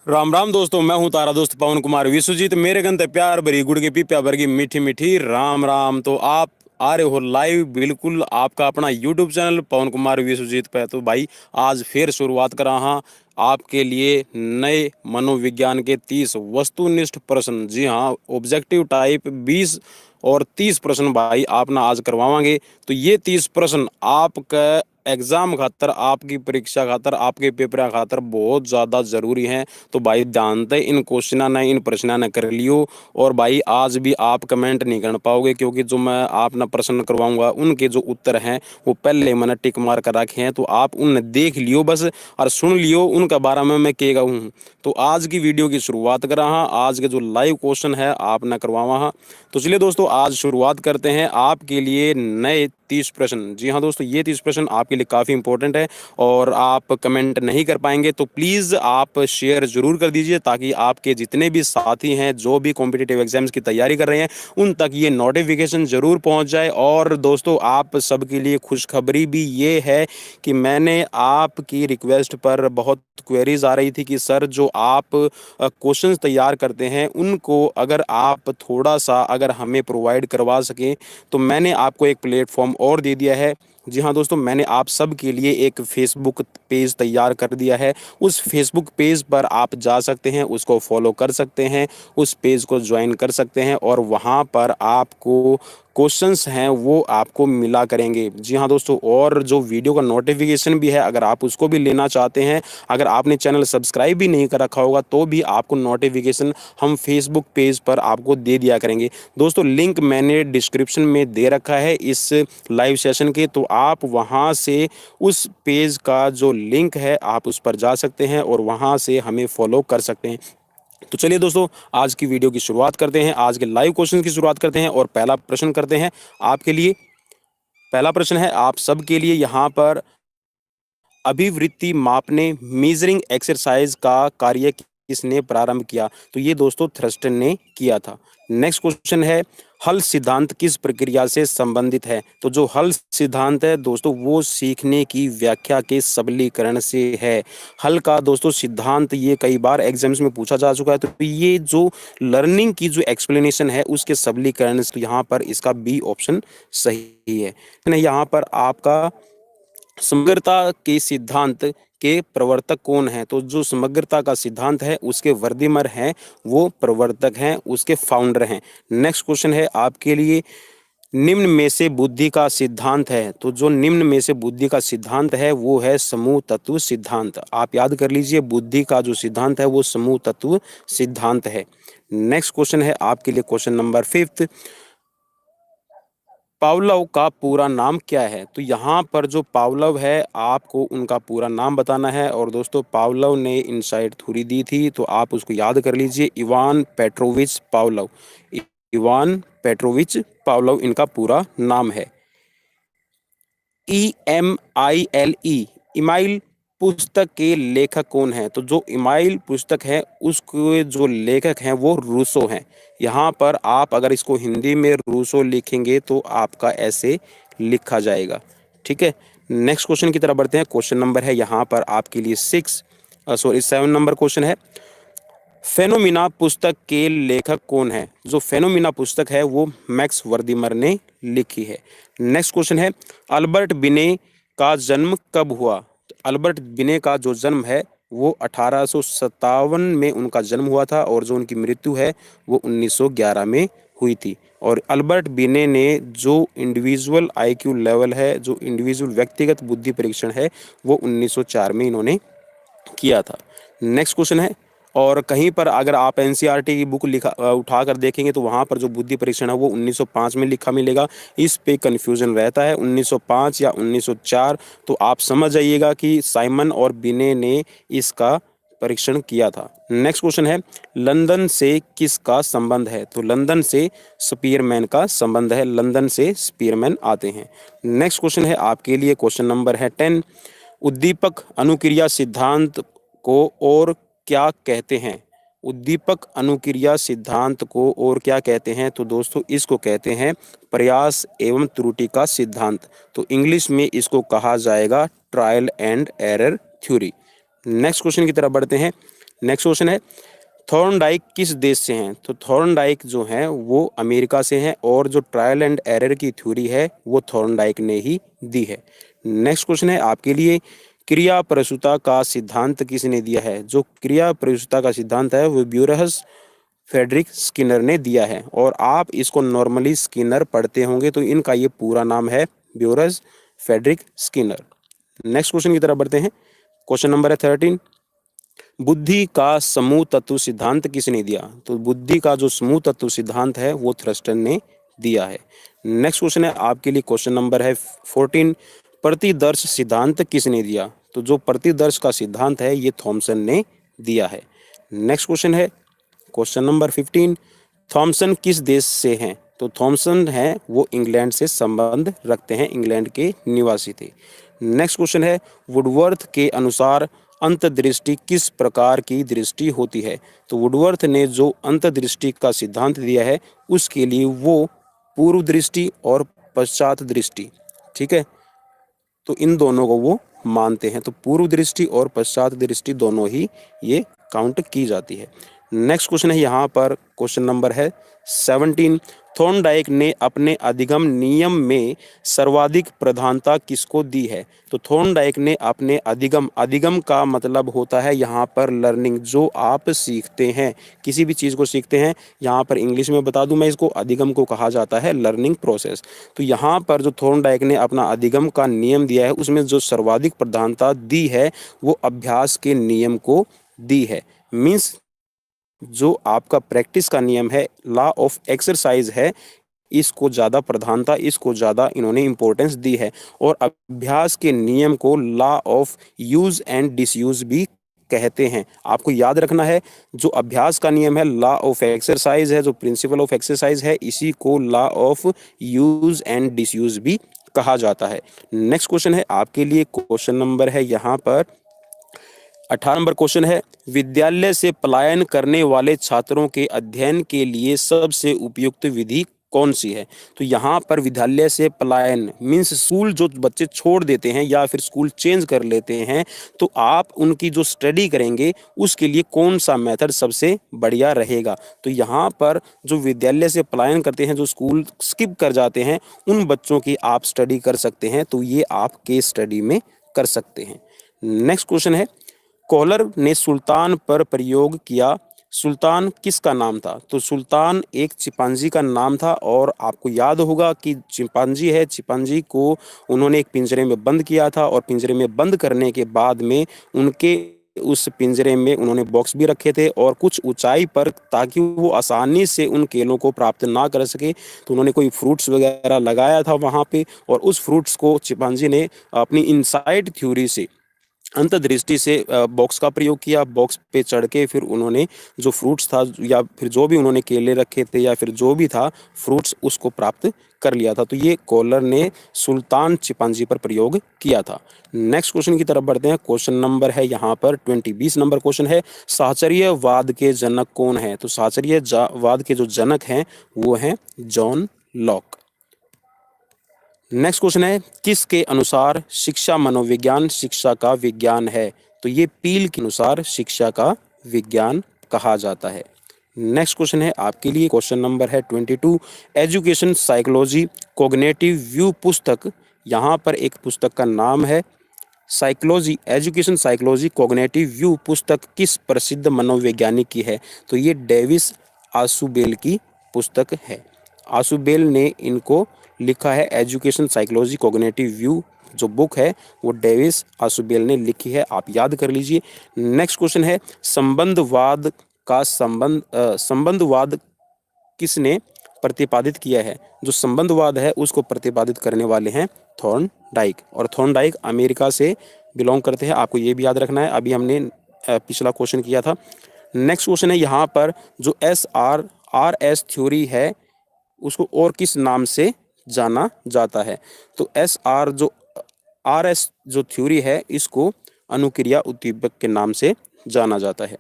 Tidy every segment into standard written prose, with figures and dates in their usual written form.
राम राम दोस्तों, मैं हूं तारा दोस्त पवन कुमार विश्वजीत। मेरे गंते प्यार भरी गुड़ की पिप्या भर की मीठी मीठी राम राम। तो आप आ रहे हो लाइव बिल्कुल आपका अपना यूट्यूब चैनल पवन कुमार विश्वजीत पे। तो भाई आज फिर शुरुआत कर रहा हूं आपके लिए नए मनोविज्ञान के 30 वस्तुनिष्ठ प्रश्न। जी हाँ, ऑब्जेक्टिव टाइप 20 और 30 प्रश्न भाई आप ना आज करवावांगे। तो ये 30 प्रश्न आपका एग्जाम खातर, आपकी परीक्षा खातर, आपके पेपर खातर बहुत ज़्यादा ज़रूरी हैं। तो भाई ध्यान से इन क्वेश्चन ने, इन प्रश्न ने कर लियो। और भाई आज भी आप कमेंट नहीं कर पाओगे, क्योंकि जो मैं आप ना प्रश्न करवाऊंगा उनके जो उत्तर हैं वो पहले मैंने टिक मार कर रखे हैं। तो आप उन देख लियो बस और सुन लियो उनका बारे में मैं कहेगा हूँ। तो आज की वीडियो की शुरुआत कर रहा। आज के जो लाइव क्वेश्चन है आप ना करवावा। तो चलिए दोस्तों आज शुरुआत करते हैं आपके लिए नए 30 प्रश्न। जी हाँ दोस्तों, ये 30 प्रश्न आपके लिए काफ़ी इंपॉर्टेंट है और आप कमेंट नहीं कर पाएंगे तो प्लीज़ आप शेयर ज़रूर कर दीजिए, ताकि आपके जितने भी साथी हैं जो भी कॉम्पिटिटिव एग्जाम्स की तैयारी कर रहे हैं उन तक ये नोटिफिकेशन ज़रूर पहुंच जाए। और दोस्तों आप सबके लिए खुशखबरी भी ये है कि मैंने आपकी रिक्वेस्ट पर बहुत क्वेरीज आ रही थी कि सर जो आप क्वेश्चंस तैयार करते हैं उनको अगर आप थोड़ा सा अगर हमें प्रोवाइड करवा सकें, तो मैंने आपको एक प्लेटफॉर्म और दे दिया है। जी हाँ दोस्तों, मैंने आप सब के लिए एक फेसबुक पेज तैयार कर दिया है। उस फेसबुक पेज पर आप जा सकते हैं, उसको फॉलो कर सकते हैं, उस पेज को ज्वाइन कर सकते हैं और वहाँ पर आपको क्वेश्चंस हैं वो आपको मिला करेंगे। जी हाँ दोस्तों, और जो वीडियो का नोटिफिकेशन भी है अगर आप उसको भी लेना चाहते हैं, अगर आपने चैनल सब्सक्राइब भी नहीं कर रखा होगा तो भी आपको नोटिफिकेशन हम फेसबुक पेज पर आपको दे दिया करेंगे। दोस्तों लिंक मैंने डिस्क्रिप्शन में दे रखा है इस लाइव सेशन के, तो आप वहां से उस पेज का जो लिंक है आप उस पर जा सकते हैं और वहां से हमें फॉलो कर सकते हैं। तो चलिए दोस्तों आज की वीडियो की शुरुआत करते हैं, आज के लाइव क्वेश्चन की शुरुआत करते हैं और पहला प्रश्न करते हैं आपके लिए। पहला प्रश्न है आप सबके लिए यहाँ पर, अभिवृत्ति मापने मेजरिंग एक्सरसाइज का कार्य किसने प्रारंभ किया? तो ये दोस्तों थ्रस्टन ने किया था। नेक्स्ट क्वेश्चन है हल सिद्धांत किस प्रक्रिया से संबंधित है? तो जो हल सिद्धांत है दोस्तों वो सीखने की व्याख्या के सबलीकरण से है। हल का दोस्तों सिद्धांत ये कई बार एग्जाम्स में पूछा जा चुका है। तो ये जो लर्निंग की जो एक्सप्लेनेशन है उसके सबलीकरण से, यहाँ पर इसका बी ऑप्शन सही है। यहाँ पर आपका समग्रता के सिद्धांत के प्रवर्तक कौन है? तो जो समग्रता का सिद्धांत है उसके वर्दिमर हैं, वो प्रवर्तक हैं, उसके फाउंडर हैं। नेक्स्ट क्वेश्चन है आपके लिए, निम्न में से बुद्धि का सिद्धांत है? तो जो निम्न में से बुद्धि का सिद्धांत है वो है समूह तत्व सिद्धांत। आप याद कर लीजिए बुद्धि का जो सिद्धांत है वो समूह तत्व सिद्धांत है। नेक्स्ट क्वेश्चन है आपके लिए क्वेश्चन नंबर 5, पावलोव का पूरा नाम क्या है? तो यहाँ पर जो पावलोव है आपको उनका पूरा नाम बताना है। और दोस्तों पावलोव ने इनसाइड थ्योरी दी थी तो आप उसको याद कर लीजिए, Ivan Petrovich Pavlov. Ivan Petrovich Pavlov इनका पूरा नाम है। EMILE इमाइल पुस्तक के लेखक कौन है? तो जो इमाइल पुस्तक है उसके जो लेखक हैं वो रूसो हैं। यहाँ पर आप अगर इसको हिंदी में रूसो लिखेंगे तो आपका ऐसे लिखा जाएगा। ठीक है, नेक्स्ट क्वेश्चन की तरफ बढ़ते हैं। क्वेश्चन नंबर है यहाँ पर आपके लिए 7 नंबर क्वेश्चन है, फेनोमिना पुस्तक के लेखक कौन है? जो फेनोमिना पुस्तक है वो मैक्स वर्दिमर ने लिखी है। नेक्स्ट क्वेश्चन है, अल्बर्ट बिने का जन्म कब हुआ? तो अल्बर्ट बिने का जो जन्म है वो 1857 में उनका जन्म हुआ था और जो उनकी मृत्यु है वो 1911 में हुई थी। और अल्बर्ट बिने ने जो इंडिविजुअल IQ लेवल है, जो इंडिविजुअल व्यक्तिगत बुद्धि परीक्षण है वो 1904 में इन्होंने किया था। नेक्स्ट क्वेश्चन है, और कहीं पर अगर आप NCERT की बुक उठा कर देखेंगे तो वहाँ पर जो बुद्धि परीक्षण है वो 1905 में लिखा मिलेगा। इस पे कंफ्यूजन रहता है 1905 या 1904। तो आप समझ जाइएगा कि साइमन और बिने ने इसका परीक्षण किया था। नेक्स्ट क्वेश्चन है, लंदन से किसका संबंध है? तो लंदन से स्पीयरमैन का संबंध है, लंदन से स्पीयरमैन आते हैं। नेक्स्ट क्वेश्चन है आपके लिए क्वेश्चन नंबर है 10, उद्दीपक अनुक्रिया सिद्धांत को और क्या कहते हैं? उद्दीपक अनुक्रिया सिद्धांत को और क्या कहते हैं? तो दोस्तों इसको कहते हैं प्रयास एवं त्रुटि का सिद्धांत। तो इंग्लिश में इसको कहा जाएगा trial and error theory. Next question की तरफ बढ़ते हैं, नेक्स्ट क्वेश्चन है, थॉर्नडाइक किस देश से हैं? तो थॉर्नडाइक जो हैं वो अमेरिका से हैं और जो ट्रायल एंड एरर की थ्योरी है वो थॉर्नडाइक ने ही दी है। नेक्स्ट क्वेश्चन है आपके लिए, क्रिया प्रसूता का सिद्धांत किसने दिया है? जो क्रिया प्रसूता का सिद्धांत है वो ब्यूरहस फ्रेडरिक स्किनर ने दिया है, और आप इसको नॉर्मली स्किनर पढ़ते होंगे, तो इनका ये पूरा नाम है ब्यूरहस फ्रेडरिक स्किनर। नेक्स्ट क्वेश्चन की तरफ बढ़ते हैं। क्वेश्चन नंबर है 13, बुद्धि का समूह तत्व सिद्धांत किसने दिया? तो बुद्धि का जो समूह तत्व सिद्धांत है वो थ्रस्टन ने दिया है। नेक्स्ट क्वेश्चन है आपके लिए, क्वेश्चन नंबर है 14, प्रतिदर्श सिद्धांत किसने दिया? तो जो प्रतिदर्श का सिद्धांत है ये थॉमसन ने दिया है। नेक्स्ट क्वेश्चन है क्वेश्चन नंबर 15, थॉमसन किस देश से हैं? तो थॉमसन है वो इंग्लैंड से संबंध रखते हैं, इंग्लैंड के निवासी थे। नेक्स्ट क्वेश्चन है, वुडवर्थ के अनुसार अंतर्दृष्टि किस प्रकार की दृष्टि होती है? तो वुडवर्थ ने जो अंतर्दृष्टि का सिद्धांत दिया है उसके लिए वो पूर्व दृष्टि और पश्चात दृष्टि, ठीक है, तो इन दोनों को वो मानते हैं। तो पूर्व दृष्टि और पश्चात दृष्टि दोनों ही ये काउंट की जाती है। नेक्स्ट क्वेश्चन है यहाँ पर, क्वेश्चन नंबर है 17, थॉर्नडाइक ने अपने अधिगम नियम में सर्वाधिक प्रधानता किसको दी है? तो थॉर्नडाइक ने अपने अधिगम का मतलब होता है यहाँ पर लर्निंग, जो आप सीखते हैं, किसी भी चीज़ को सीखते हैं, यहाँ पर इंग्लिश में बता दूं मैं इसको, अधिगम को कहा जाता है लर्निंग प्रोसेस। तो यहाँ पर जो थॉर्नडाइक ने अपना अधिगम का नियम दिया है उसमें जो सर्वाधिक प्रधानता दी है वो अभ्यास के नियम को दी है। मीन्स जो आपका प्रैक्टिस का नियम है, लॉ ऑफ एक्सरसाइज है, इसको ज़्यादा प्रधानता, इसको ज़्यादा इन्होंने इम्पोर्टेंस दी है। और अभ्यास के नियम को law of use and disuse भी कहते हैं। आपको याद रखना है, जो अभ्यास का नियम है, लॉ ऑफ एक्सरसाइज है, जो प्रिंसिपल ऑफ एक्सरसाइज है, इसी को law of use and disuse भी कहा जाता है। नेक्स्ट क्वेश्चन है आपके लिए, क्वेश्चन नंबर है यहाँ पर 18 नंबर क्वेश्चन है, विद्यालय से पलायन करने वाले छात्रों के अध्ययन के लिए सबसे उपयुक्त विधि कौन सी है? तो यहाँ पर विद्यालय से पलायन मीन्स स्कूल जो बच्चे छोड़ देते हैं या फिर स्कूल चेंज कर लेते हैं, तो आप उनकी जो स्टडी करेंगे उसके लिए कौन सा मेथड सबसे बढ़िया रहेगा? तो यहाँ पर जो विद्यालय से पलायन करते हैं, जो स्कूल स्किप कर जाते हैं, उन बच्चों की आप स्टडी कर सकते हैं, तो ये आप केस स्टडी में कर सकते हैं। नेक्स्ट क्वेश्चन है, कोहलर ने सुल्तान पर प्रयोग किया, सुल्तान किसका नाम था? तो सुल्तान एक चिंपांजी का नाम था, और आपको याद होगा कि चिंपांजी है, चिंपांजी को उन्होंने एक पिंजरे में बंद किया था, और पिंजरे में बंद करने के बाद में उनके उस पिंजरे में उन्होंने बॉक्स भी रखे थे और कुछ ऊंचाई पर, ताकि वो आसानी से उन केलों को प्राप्त ना कर सके, तो उन्होंने कोई फ्रूट्स वगैरह लगाया था वहाँ पे, और उस फ्रूट्स को चिंपांजी ने अपनी इनसाइट थ्योरी से, अंतर्दृष्टि से बॉक्स का प्रयोग किया। बॉक्स पे चढ़ के फिर उन्होंने जो फ्रूट्स था या फिर जो भी उन्होंने केले रखे थे या फिर जो भी था फ्रूट्स, उसको प्राप्त कर लिया था। तो ये कोहलर ने सुल्तान चिंपांजी पर प्रयोग किया था। नेक्स्ट क्वेश्चन की तरफ बढ़ते हैं। क्वेश्चन नंबर है यहाँ पर 20 नंबर क्वेश्चन है, साहचर्यवाद के जनक कौन है? तो साहचर्यवाद के जो जनक हैं वो हैं जॉन लॉक। नेक्स्ट क्वेश्चन है, किसके अनुसार शिक्षा मनोविज्ञान शिक्षा का विज्ञान है? तो ये पील के अनुसार शिक्षा का विज्ञान कहा जाता है। नेक्स्ट क्वेश्चन है आपके लिए, क्वेश्चन नंबर है 22, एजुकेशन साइकोलॉजी कॉग्निटिव व्यू पुस्तक, यहाँ पर एक पुस्तक का नाम है psychology, education psychology cognitive view पुस्तक किस प्रसिद्ध मनोवैज्ञानिक की है? तो ये डेविस आशुबेल की पुस्तक है। आशुबेल ने इनको लिखा है। एजुकेशन साइकोलॉजी कॉग्निटिव व्यू जो बुक है वो डेविस आशुबेल ने लिखी है, आप याद कर लीजिए। नेक्स्ट क्वेश्चन है, संबंधवाद का संबंधवाद किसने प्रतिपादित किया है? जो संबंधवाद है उसको प्रतिपादित करने वाले हैं थॉर्नडाइक, और थॉर्नडाइक अमेरिका से बिलोंग करते हैं, आपको ये भी याद रखना है। अभी हमने पिछला क्वेश्चन किया था। नेक्स्ट क्वेश्चन है यहाँ पर, जो SRS थ्योरी है उसको और किस नाम से जाना जाता है? तो RS जो थ्योरी है इसको अनुक्रिया उद्दीपक के नाम से जाना जाता है।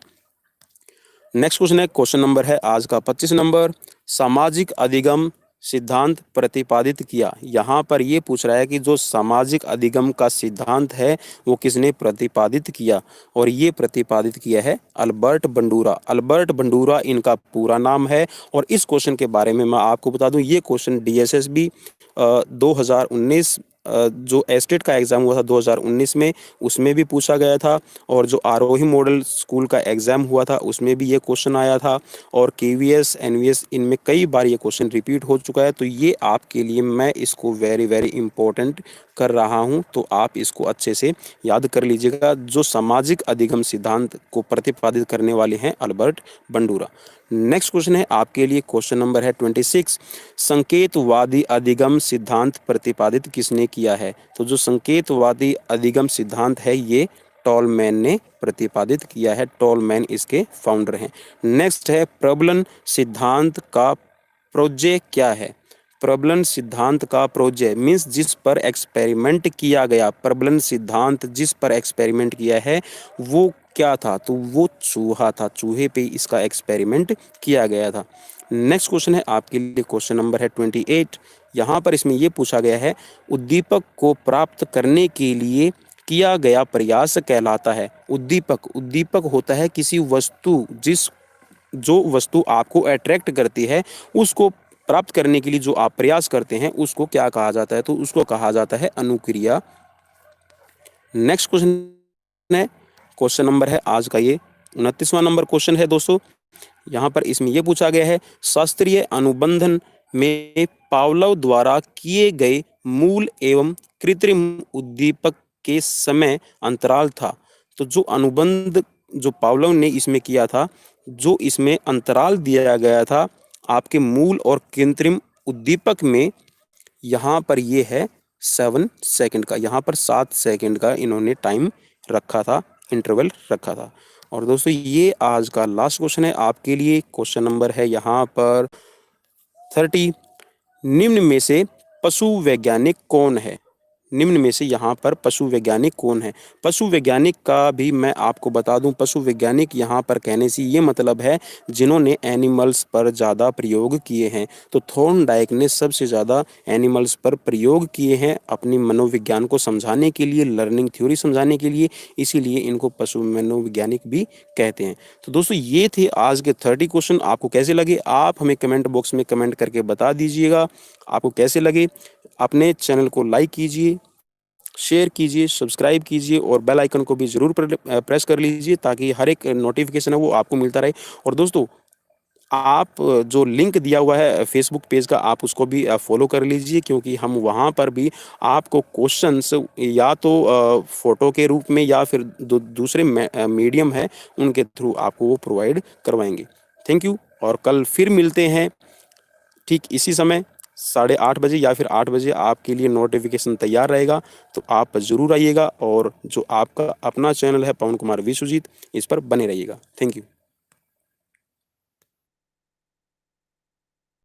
नेक्स्ट क्वेश्चन है, क्वेश्चन नंबर है आज का 25 नंबर, सामाजिक अधिगम सिद्धांत प्रतिपादित किया? यहाँ पर ये पूछ रहा है कि जो सामाजिक अधिगम का सिद्धांत है वो किसने प्रतिपादित किया, और ये प्रतिपादित किया है अल्बर्ट बंडूरा। अल्बर्ट बंडूरा इनका पूरा नाम है। और इस क्वेश्चन के बारे में मैं आपको बता दूं, ये क्वेश्चन डीएसएसबी 2019 जो एस्टेट का एग्ज़ाम हुआ था 2019 में, उसमें भी पूछा गया था। और जो आरोही मॉडल स्कूल का एग्ज़ाम हुआ था उसमें भी ये क्वेश्चन आया था। और केवीएस एनवीएस इनमें कई बार ये क्वेश्चन रिपीट हो चुका है। तो ये आपके लिए मैं इसको वेरी वेरी इंपॉर्टेंट कर रहा हूँ, तो आप इसको अच्छे से याद कर लीजिएगा। जो सामाजिक अधिगम सिद्धांत को प्रतिपादित करने वाले हैं अल्बर्ट बंडूरा। नेक्स्ट क्वेश्चन है आपके लिए, क्वेश्चन नंबर है 26। संकेतवादी अधिगम सिद्धांत प्रतिपादित किसने किया है? तो जो संकेतवादी अधिगम सिद्धांत है ये टॉलमैन ने प्रतिपादित किया है। टॉलमैन इसके फाउंडर हैं। नेक्स्ट है प्रबलन सिद्धांत का प्रोजेक्ट क्या है? प्रबलन सिद्धांत का प्रोजेक्ट मीन्स जिस पर एक्सपेरिमेंट किया गया, प्रबलन सिद्धांत जिस पर एक्सपेरिमेंट किया है वो क्या था? तो वो चूहा था, चूहे पे इसका एक्सपेरिमेंट किया गया था। नेक्स्ट क्वेश्चन है आपके लिए, क्वेश्चन नंबर है 28। यहाँ पर इसमें ये पूछा गया है उद्दीपक को प्राप्त करने के लिए किया गया प्रयास कहलाता है। उद्दीपक, उद्दीपक होता है किसी वस्तु, जो वस्तु आपको अट्रैक्ट करती है उसको प्राप्त करने के लिए जो आप प्रयास करते हैं उसको क्या कहा जाता है? तो उसको कहा जाता है अनुक्रिया। नेक्स्ट क्वेश्चन है, क्वेश्चन नंबर है आज का ये 29वां नंबर क्वेश्चन है दोस्तों। यहाँ पर इसमें यह पूछा गया है शास्त्रीय अनुबंधन में पावलोव द्वारा किए गए मूल एवं कृत्रिम उद्दीपक के समय अंतराल था। तो जो अनुबंध जो पावलोव ने इसमें किया था, जो इसमें अंतराल दिया गया था आपके मूल और कृत्रिम उद्दीपक में, यहाँ पर ये है 7 सेकंड का। यहाँ पर 7 सेकंड का इन्होंने टाइम रखा था, इंटरवल रखा था। और दोस्तों ये आज का लास्ट क्वेश्चन है आपके लिए। क्वेश्चन नंबर है यहाँ पर 30। निम्न में से पशु वैज्ञानिक कौन है? निम्न में से यहाँ पर पशु वैज्ञानिक कौन है? पशु वैज्ञानिक का भी मैं आपको बता दूं, पशु वैज्ञानिक यहाँ पर कहने से ये मतलब है जिन्होंने एनिमल्स पर ज़्यादा प्रयोग किए हैं। तो थॉर्नडाइक ने सबसे ज़्यादा एनिमल्स पर प्रयोग किए हैं अपनी मनोविज्ञान को समझाने के लिए, लर्निंग थ्योरी समझाने के लिए, इसीलिए इनको पशु मनोवैज्ञानिक भी कहते हैं। तो दोस्तों ये थे आज के 30 क्वेश्चन। आपको कैसे लगे आप हमें कमेंट बॉक्स में कमेंट करके बता दीजिएगा आपको कैसे लगे। अपने चैनल को लाइक कीजिए, शेयर कीजिए, सब्सक्राइब कीजिए और बेल आइकन को भी ज़रूर प्रेस कर लीजिए ताकि हर एक नोटिफिकेशन है वो आपको मिलता रहे। और दोस्तों आप जो लिंक दिया हुआ है फेसबुक पेज का आप उसको भी फॉलो कर लीजिए, क्योंकि हम वहाँ पर भी आपको क्वेश्चंस या तो फ़ोटो के रूप में या फिर दूसरे मीडियम है उनके थ्रू आपको वो प्रोवाइड करवाएंगे। Thank you. और कल फिर मिलते हैं ठीक इसी समय 8:30 बजे या फिर 8 बजे आपके लिए नोटिफिकेशन तैयार रहेगा। तो आप ज़रूर आइएगा और जो आपका अपना चैनल है पवन कुमार विश्वजीत, इस पर बने रहिएगा। Thank you.